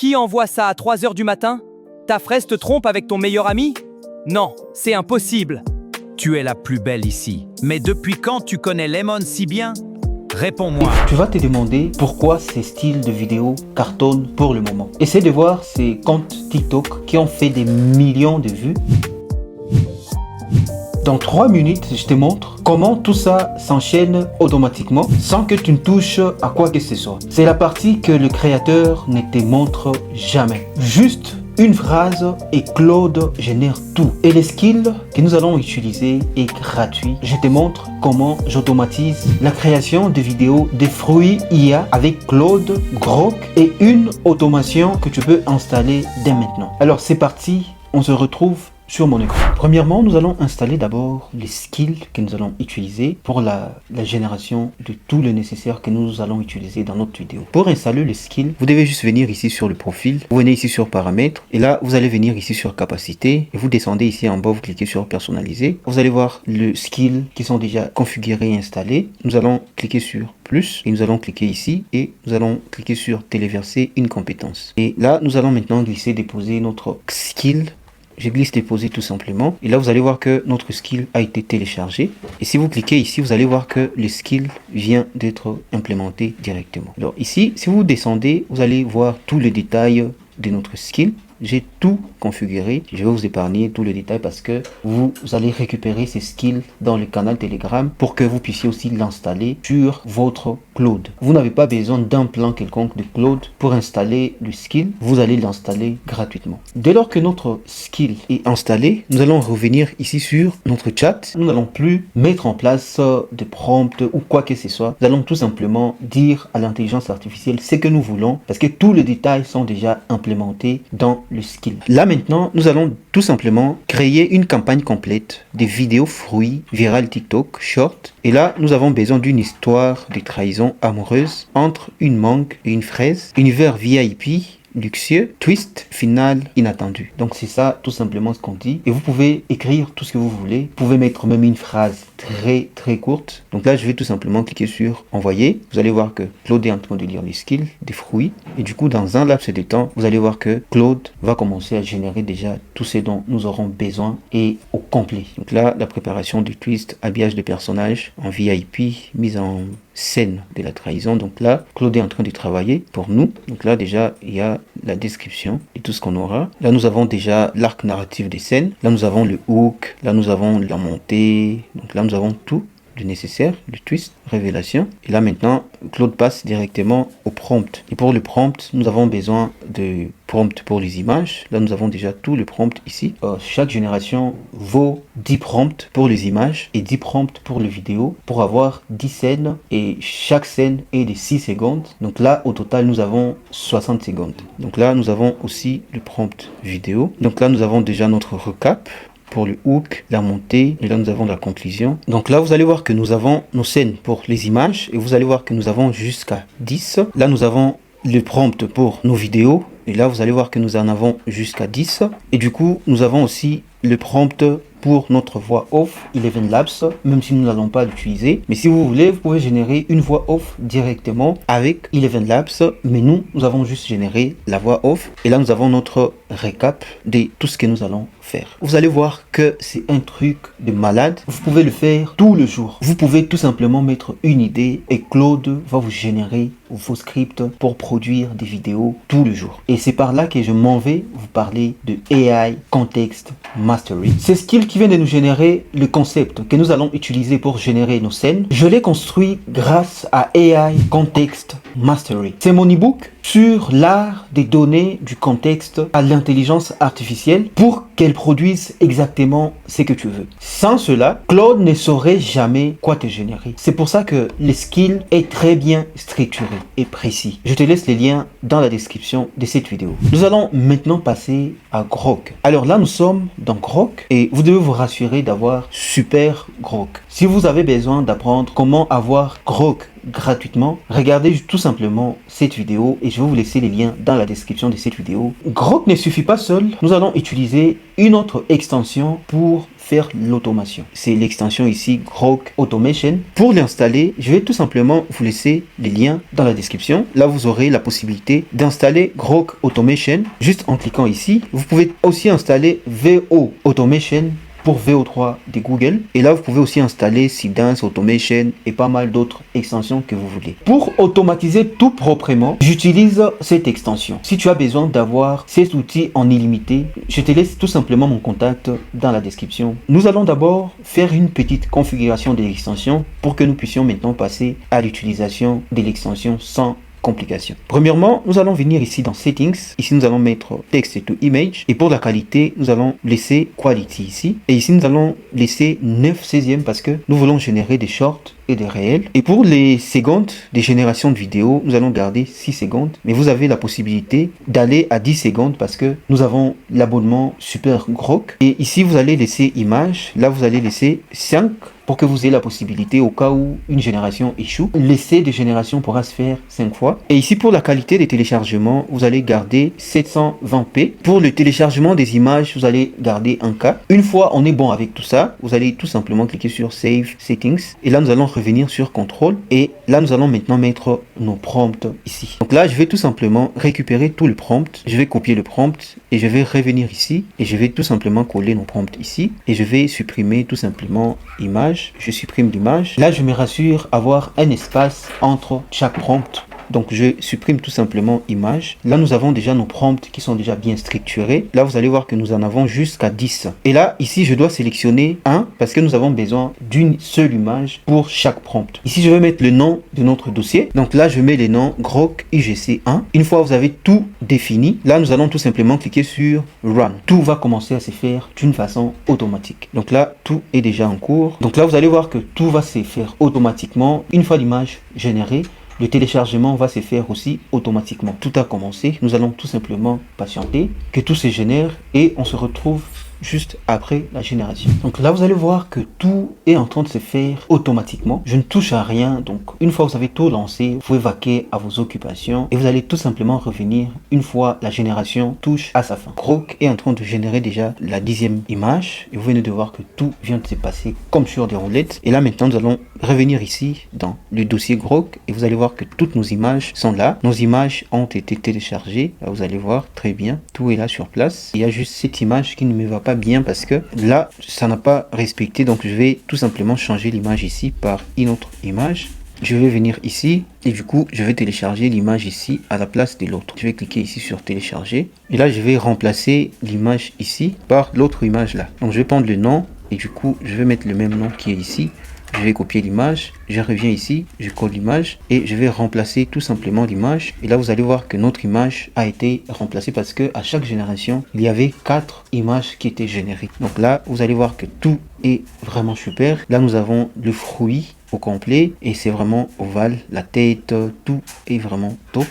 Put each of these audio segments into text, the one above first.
Qui envoie ça à 3 heures du matin? Ta fraise te trompe avec ton meilleur ami? Non, c'est impossible. Tu es la plus belle ici. Mais depuis quand tu connais Lemon si bien? Réponds-moi. Tu vas te demander pourquoi ces styles de vidéos cartonnent pour le moment. Essaie de voir ces comptes TikTok qui ont fait des millions de vues. Dans 3 minutes, je te montre comment tout ça s'enchaîne automatiquement sans que tu ne touches à quoi que ce soit. C'est la partie que le créateur ne te montre jamais. Juste une phrase et Claude génère tout. Et le skill que nous allons utiliser est gratuit. Je te montre comment j'automatise la création de vidéos de fruits IA avec Claude, Grok et une automation que tu peux installer dès maintenant. Alors c'est parti, on se retrouve sur mon écran. Premièrement, nous allons installer d'abord les skills que nous allons utiliser pour la génération de tout le nécessaire que nous allons utiliser dans notre vidéo. Pour installer les skills, vous devez juste venir ici sur le profil, vous venez ici sur paramètres et là vous allez venir ici sur capacité et vous descendez ici en bas, vous cliquez sur personnaliser. Vous allez voir les skills qui sont déjà configurés et installés. Nous allons cliquer sur plus et nous allons cliquer ici et nous allons cliquer sur téléverser une compétence. Et là nous allons maintenant glisser déposer notre skill. Je glisse déposer tout simplement. Et là, vous allez voir que notre skill a été téléchargé. Et si vous cliquez ici, vous allez voir que le skill vient d'être implémenté directement. Alors ici, si vous descendez, vous allez voir tous les détails de notre skill. J'ai tout configuré. Je vais vous épargner tous les détails parce que vous allez récupérer ces skills dans le canal Telegram pour que vous puissiez aussi l'installer sur votre Claude. Vous n'avez pas besoin d'un plan quelconque de Claude pour installer le skill. Vous allez l'installer gratuitement. Dès lors que notre skill est installé, nous allons revenir ici sur notre chat. Nous n'allons plus mettre en place de prompts ou quoi que ce soit. Nous allons tout simplement dire à l'intelligence artificielle ce que nous voulons parce que tous les détails sont déjà implémentés dans le skill. Là maintenant, nous allons tout simplement créer une campagne complète des vidéos fruits virales TikTok short. Et là, nous avons besoin d'une histoire de trahison amoureuse entre une mangue et une fraise, univers VIP luxueux, twist final inattendu. Donc c'est ça tout simplement ce qu'on dit. Et vous pouvez écrire tout ce que vous voulez. Vous pouvez mettre même une phrase très courte. Donc là je vais tout simplement cliquer sur envoyer. Vous allez voir que Claude est en train de lire les skills des fruits. Et du coup dans un laps de temps, vous allez voir que Claude va commencer à générer déjà tout ce dont nous aurons besoin et au complet. Donc là la préparation du twist, habillage de personnages en VIP, mise en scène de la trahison. Donc là Claude est en train de travailler pour nous. Donc là déjà il y a la description et tout ce qu'on aura. Là nous avons déjà l'arc narratif des scènes. Là nous avons le hook. Là nous avons la montée. Donc là nous avons tout le nécessaire, le twist, révélation. Et là maintenant, Claude passe directement au prompt. Et pour le prompt, nous avons besoin de prompt pour les images. Là, nous avons déjà tout le prompt ici. Chaque génération vaut 10 prompts pour les images et 10 prompts pour les vidéos pour avoir 10 scènes et chaque scène est de 6 secondes. Donc là, au total, nous avons 60 secondes. Donc là, nous avons aussi le prompt vidéo. Donc là, nous avons déjà notre recap pour le hook, la montée, et là nous avons la conclusion. Donc là vous allez voir que nous avons nos scènes pour les images et vous allez voir que nous avons jusqu'à 10. Là nous avons le prompt pour nos vidéos et là vous allez voir que nous en avons jusqu'à 10. Et du coup nous avons aussi le prompt pour notre voix off, Eleven Labs, même si nous n'allons pas l'utiliser. Mais si vous voulez, vous pouvez générer une voix off directement avec Eleven Labs. Mais nous avons juste généré la voix off. Et là, nous avons notre récap de tout ce que nous allons faire. Vous allez voir que c'est un truc de malade. Vous pouvez le faire tous les jours. Vous pouvez tout simplement mettre une idée et Claude va vous générer vos scripts pour produire des vidéos tous les jours. Et c'est par là que je m'en vais vous parler de AI Context Mastery. C'est ce qui vient de nous générer le concept que nous allons utiliser pour générer nos scènes. Je l'ai construit grâce à AI Context Mastery. C'est mon ebook sur l'art des données du contexte à l'intelligence artificielle pour qu'elle produise exactement ce que tu veux. Sans cela, Claude ne saurait jamais quoi te générer. C'est pour ça que le skill est très bien structuré et précis. Je te laisse les liens dans la description de cette vidéo. Nous allons maintenant passer à Grok. Alors là, nous sommes dans Grok et vous devez vous rassurer d'avoir Super Grok. Si vous avez besoin d'apprendre comment avoir Grok gratuitement, regardez tout simplement cette vidéo et je vais vous laisser les liens dans la description de cette vidéo. Grok ne suffit pas seul, nous allons utiliser une autre extension pour faire l'automation. C'est l'extension ici Grok Automation. Pour l'installer, je vais tout simplement vous laisser les liens dans la description. Là, vous aurez la possibilité d'installer Grok Automation juste en cliquant ici. Vous pouvez aussi installer VO Automation pour VO3 de Google. Et là, vous pouvez aussi installer Seedance Automation et pas mal d'autres extensions que vous voulez. Pour automatiser tout proprement, j'utilise cette extension. Si tu as besoin d'avoir ces outils en illimité, je te laisse tout simplement mon contact dans la description. Nous allons d'abord faire une petite configuration de l'extension pour que nous puissions maintenant passer à l'utilisation de l'extension sans complications. Premièrement, nous allons venir ici dans Settings. Ici, nous allons mettre Text to Image. Et pour la qualité, nous allons laisser Quality ici. Et ici, nous allons laisser 9/16 parce que nous voulons générer des shorts et des réels. Et pour les secondes des générations de vidéos, nous allons garder 6 secondes. Mais vous avez la possibilité d'aller à 10 secondes parce que nous avons l'abonnement Super Grok. Et ici, vous allez laisser Image. Là, vous allez laisser 5 pour que vous ayez la possibilité, au cas où une génération échoue, l'essai de génération pourra se faire 5 fois. Et ici, pour la qualité des téléchargements, vous allez garder 720p. Pour le téléchargement des images, vous allez garder 1K. Une fois on est bon avec tout ça, vous allez tout simplement cliquer sur Save Settings. Et là, nous allons revenir sur Control. Et là, nous allons maintenant mettre nos prompts ici. Donc là, je vais tout simplement récupérer tout le prompt. Je vais copier le prompt et je vais revenir ici. Et je vais tout simplement coller nos prompts ici. Et je vais supprimer tout simplement image. Je supprime l'image. Là, je me rassure avoir un espace entre chaque prompt. Donc, je supprime tout simplement image. Là, nous avons déjà nos prompts qui sont déjà bien structurés. Là, vous allez voir que nous en avons jusqu'à 10. Et là, ici, je dois sélectionner un parce que nous avons besoin d'une seule image pour chaque prompt. Ici, je vais mettre le nom de notre dossier. Donc là, je mets les noms Grok IGC1. Une fois vous avez tout défini, là, nous allons tout simplement cliquer sur Run. Tout va commencer à se faire d'une façon automatique. Donc là, tout est déjà en cours. Donc là, vous allez voir que tout va se faire automatiquement. Une fois l'image générée, le téléchargement va se faire aussi automatiquement. Tout a commencé. Nous allons tout simplement patienter que tout se génère et on se retrouve juste après la génération. Donc là, vous allez voir que tout est en train de se faire automatiquement. Je ne touche à rien. Donc, une fois que vous avez tout lancé, vous pouvez vaquer à vos occupations et vous allez tout simplement revenir une fois la génération touche à sa fin. Grok est en train de générer déjà la 10e image et vous venez de voir que tout vient de se passer comme sur des roulettes. Et là, maintenant, nous allons revenir ici dans le dossier Grok et vous allez voir que toutes nos images sont là. Nos images ont été téléchargées. Là, vous allez voir très bien. Tout est là sur place. Il y a juste cette image qui ne me va pas bien parce que là ça n'a pas respecté, donc je vais tout simplement changer l'image ici par une autre image. Je vais venir ici et du coup je vais télécharger l'image ici à la place de l'autre. Je vais cliquer ici sur télécharger et là je vais remplacer l'image ici par l'autre image là. Donc je vais prendre le nom et du coup je vais mettre le même nom qui est ici. Je vais copier l'image, je reviens ici, je colle l'image et je vais remplacer tout simplement l'image. Et là, vous allez voir que notre image a été remplacée parce que à chaque génération, il y avait 4 images qui étaient générées. Donc là, vous allez voir que tout est vraiment super. Là, nous avons le fruit au complet et c'est vraiment ovale, la tête, tout est vraiment top.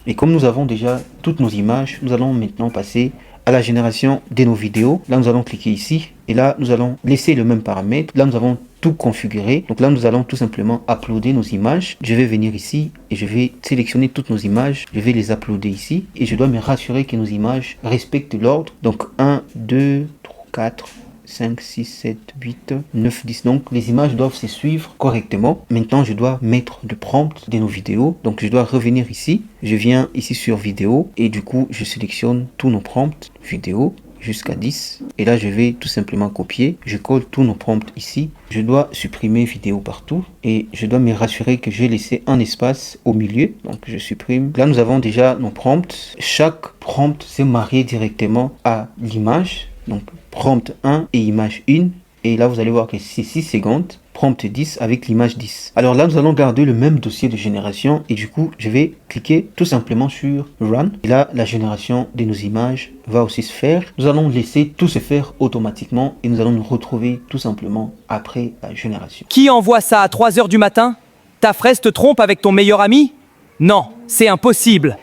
Et comme nous avons déjà toutes nos images, nous allons maintenant passer à la génération de nos vidéos. Là, nous allons cliquer ici et là, nous allons laisser le même paramètre. Là, nous avons tout configuré. Donc là, nous allons tout simplement uploader nos images. Je vais venir ici et je vais sélectionner toutes nos images. Je vais les uploader ici et je dois me rassurer que nos images respectent l'ordre. Donc 1, 2, 3, 4, 5, 6, 7, 8, 9, 10. Donc les images doivent se suivre correctement. Maintenant, je dois mettre le prompt de nos vidéos. Donc je dois revenir ici. Je viens ici sur vidéo et du coup, je sélectionne tous nos prompts vidéo jusqu'à 10 et là je vais tout simplement copier, je colle tous nos prompts ici, je dois supprimer vidéo partout et je dois me rassurer que j'ai laissé un espace au milieu, donc je supprime. Là nous avons déjà nos prompts, chaque prompt s'est marié directement à l'image, donc prompt 1 et image 1 et là vous allez voir que c'est 6 secondes, prompt 10 avec l'image 10. Alors là nous allons garder le même dossier de génération et du coup je vais cliquer tout simplement sur Run et là la génération de nos images va aussi se faire. Nous allons laisser tout se faire automatiquement et nous allons nous retrouver tout simplement après la génération. Qui envoie ça à 3 h du matin? Ta fraise te trompe avec ton meilleur ami? Non, c'est impossible.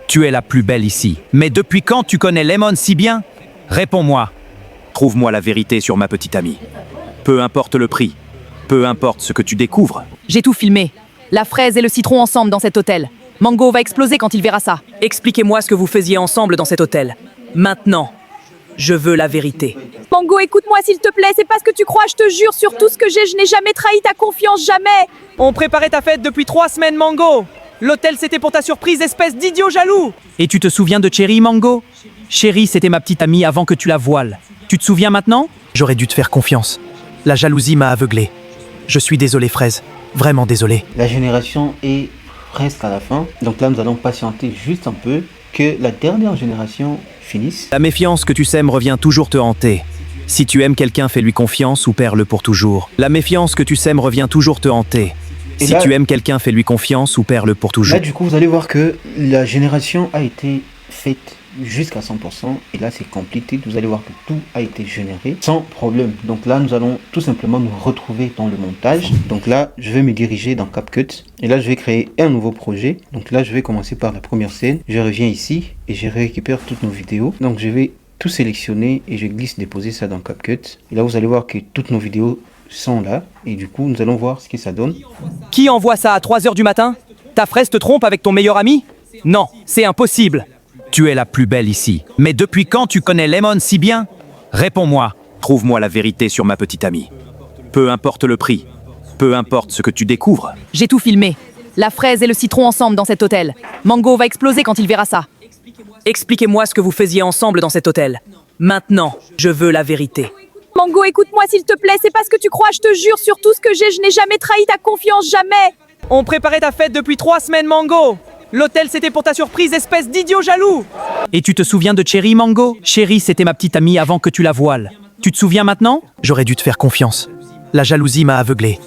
Tu es la plus belle ici. Mais depuis quand tu connais Lemon si bien? Réponds-moi. Trouve-moi la vérité sur ma petite amie. Peu importe le prix, peu importe ce que tu découvres. J'ai tout filmé. La fraise et le citron ensemble dans cet hôtel. Mango va exploser quand il verra ça. Expliquez-moi ce que vous faisiez ensemble dans cet hôtel. Maintenant. Je veux la vérité. Mango, écoute-moi s'il te plaît, c'est pas ce que tu crois, je te jure, sur tout ce que j'ai, je n'ai jamais trahi ta confiance, jamais. On préparait ta fête depuis 3 semaines, Mango. L'hôtel, c'était pour ta surprise, espèce d'idiot jaloux. Et tu te souviens de Cherry, Mango? Cherry, c'était ma petite amie avant que tu la voiles. Tu te souviens maintenant? J'aurais dû te faire confiance. La jalousie m'a aveuglé. Je suis désolé, Fraise. Vraiment désolé. La génération est presque à la fin. Donc là, nous allons patienter juste un peu que la dernière génération finisse. La méfiance que tu sèmes revient toujours te hanter. Si tu aimes quelqu'un, fais-lui confiance ou perds-le pour toujours. La méfiance que tu sèmes revient toujours te hanter. Et Si là- tu aimes quelqu'un, fais-lui confiance ou perds-le pour toujours. Là, du coup, vous allez voir que la génération a été faite jusqu'à 100%. Et là, c'est complété. Vous allez voir que tout a été généré sans problème. Donc là, nous allons tout simplement nous retrouver dans le montage. Donc là, je vais me diriger dans CapCut. Et là, je vais créer un nouveau projet. Donc là, je vais commencer par la première scène. Je reviens ici et je récupère toutes nos vidéos. Donc je vais tout sélectionner et je glisse déposer ça dans CapCut. Et là, vous allez voir que toutes nos vidéos sont là. Et du coup, nous allons voir ce que ça donne. Qui envoie ça à 3 heures du matin? Ta fraise te trompe avec ton meilleur ami? Non, c'est impossible. Tu es la plus belle ici. Mais depuis quand tu connais Lemon si bien? Réponds-moi. Trouve-moi la vérité sur ma petite amie. Peu importe le prix, peu importe ce que tu découvres. J'ai tout filmé. La fraise et le citron ensemble dans cet hôtel. Mango va exploser quand il verra ça. Expliquez-moi ce que vous faisiez ensemble dans cet hôtel. Maintenant, je veux la vérité. Mango, écoute-moi s'il te plaît, c'est pas ce que tu crois, je te jure, sur tout ce que j'ai, je n'ai jamais trahi ta confiance, jamais. On préparait ta fête depuis 3 semaines, Mango. L'hôtel, c'était pour ta surprise, espèce d'idiot jaloux. Et tu te souviens de Cherry, Mango? Cherry, c'était ma petite amie avant que tu la voiles. Tu te souviens maintenant? J'aurais dû te faire confiance. La jalousie m'a aveuglé.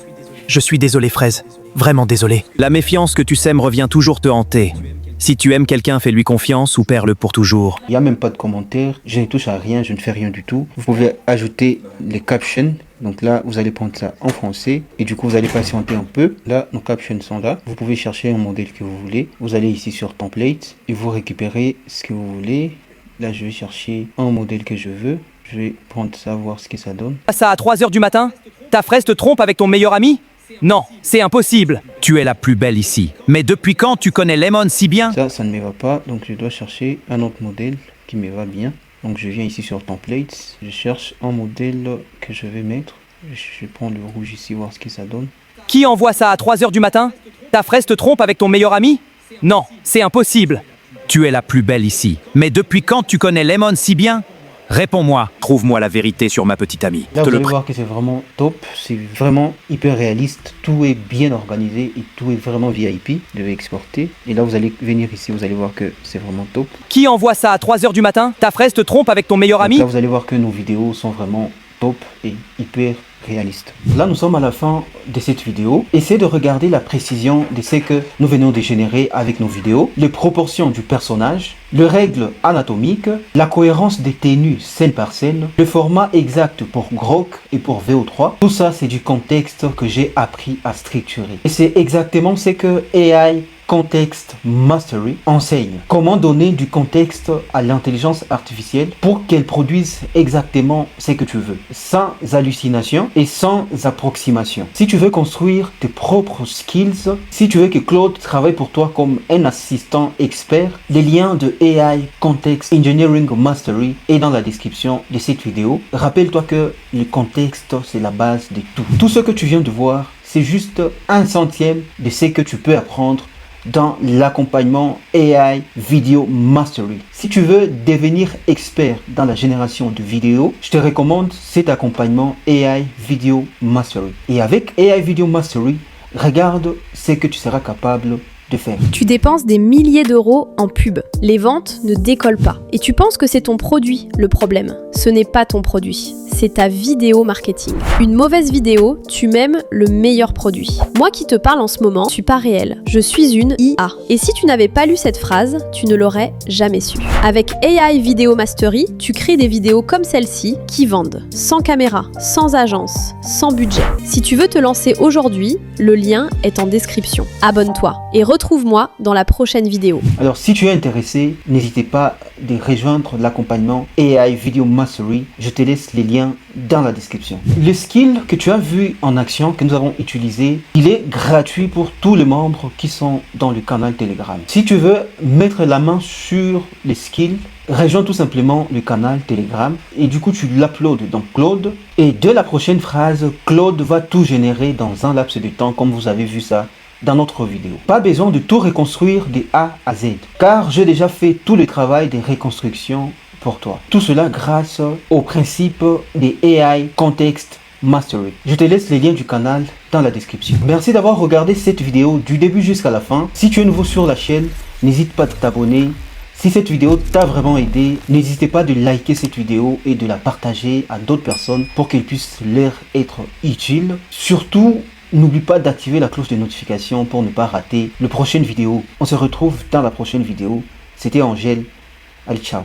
Je suis désolé, Fraise. Vraiment désolé. La méfiance que tu sèmes revient toujours te hanter. Si tu aimes quelqu'un, fais-lui confiance ou perds-le pour toujours. Il n'y a même pas de commentaires. Je ne touche à rien, je ne fais rien du tout. Vous pouvez ajouter les captions. Donc là, vous allez prendre ça en français. Et du coup, vous allez patienter un peu. Là, nos captions sont là. Vous pouvez chercher un modèle que vous voulez. Vous allez ici sur Template. Et vous récupérez ce que vous voulez. Là, je vais chercher un modèle que je veux. Je vais prendre ça, voir ce que ça donne. Ça à 3 heures du matin? Ta fraise te trompe avec ton meilleur ami? Non, c'est impossible. Tu es la plus belle ici. Mais depuis quand tu connais Lemon si bien? Ça ne me va pas. Donc, je dois chercher un autre modèle qui me va bien. Donc, je viens ici sur Templates. Je cherche un modèle que je vais mettre. Je prends le rouge ici, voir ce que ça donne. Qui envoie ça à 3 heures du matin? Ta fraise te trompe avec ton meilleur ami? Non, c'est impossible. Tu es la plus belle ici. Mais depuis quand tu connais Lemon si bien? Réponds-moi. Trouve-moi la vérité sur ma petite amie. Là, Te vous le allez prie. voir que c'est vraiment top. C'est vraiment hyper réaliste. Tout est bien organisé et tout est vraiment VIP. Je vais exporter. Et là, vous allez venir ici. Vous allez voir que c'est vraiment top. Qui envoie ça à 3 heures du matin? Ta fraise te trompe avec ton meilleur Donc ami? là, vous allez voir que nos vidéos sont vraiment top et hyper réalistes. Là, nous sommes à la fin de cette vidéo. Essayez de regarder la précision de ce que nous venons de générer avec nos vidéos, les proportions du personnage, les règles anatomiques, la cohérence des tenues scène par scène, le format exact pour Grok et pour VO3. Tout ça, c'est du contexte que j'ai appris à structurer. Et c'est exactement ce que AI Context Mastery enseigne. Comment donner du contexte à l'intelligence artificielle pour qu'elle produise exactement ce que tu veux, sans hallucination et sans approximation. Si tu veux construire tes propres skills, si tu veux que Claude travaille pour toi comme un assistant expert, les liens de AI Context Engineering Mastery est dans la description de cette vidéo. Rappelle-toi que le contexte, c'est la base de tout. Tout ce que tu viens de voir, c'est juste 1/100 de ce que tu peux apprendre dans l'accompagnement AI Video Mastery. Si tu veux devenir expert dans la génération de vidéos, je te recommande cet accompagnement AI Video Mastery. Et avec AI Video Mastery, regarde ce que tu seras capable de faire. Tu dépenses des milliers d'euros en pub. Les ventes ne décollent pas. Et tu penses que c'est ton produit le problème. Ce n'est pas ton produit, c'est ta vidéo marketing. Une mauvaise vidéo tue même le meilleur produit. Moi qui te parle en ce moment, je suis pas réelle. Je suis une IA. Et si tu n'avais pas lu cette phrase, tu ne l'aurais jamais su. Avec AI Video Mastery, tu crées des vidéos comme celle-ci qui vendent. Sans caméra, sans agence, sans budget. Si tu veux te lancer aujourd'hui, le lien est en description. Abonne-toi et retrouve-moi dans la prochaine vidéo. Alors si tu es intéressé, n'hésitez pas de rejoindre l'accompagnement AI Video Mastery. Je te laisse les liens dans la description. Le skill que tu as vu en action, que nous avons utilisé, il est gratuit pour tous les membres qui sont dans le canal Telegram. Si tu veux mettre la main sur les skills, rejoins tout simplement le canal Telegram et du coup tu l'uploads dans Claude et dès la prochaine phrase, Claude va tout générer dans un laps de temps comme vous avez vu ça dans notre vidéo. Pas besoin de tout reconstruire de A à Z car j'ai déjà fait tout le travail de reconstruction pour toi. Tout cela grâce au principe des AI Context Mastery. Je te laisse les liens du canal dans la description. Merci d'avoir regardé cette vidéo du début jusqu'à la fin. Si tu es nouveau sur la chaîne, n'hésite pas à t'abonner. Si cette vidéo t'a vraiment aidé, n'hésitez pas de liker cette vidéo et de la partager à d'autres personnes pour qu'elles puissent leur être utiles. Surtout, n'oublie pas d'activer la cloche de notification pour ne pas rater les prochaines vidéos. On se retrouve dans la prochaine vidéo. C'était Angèle. Allez, ciao.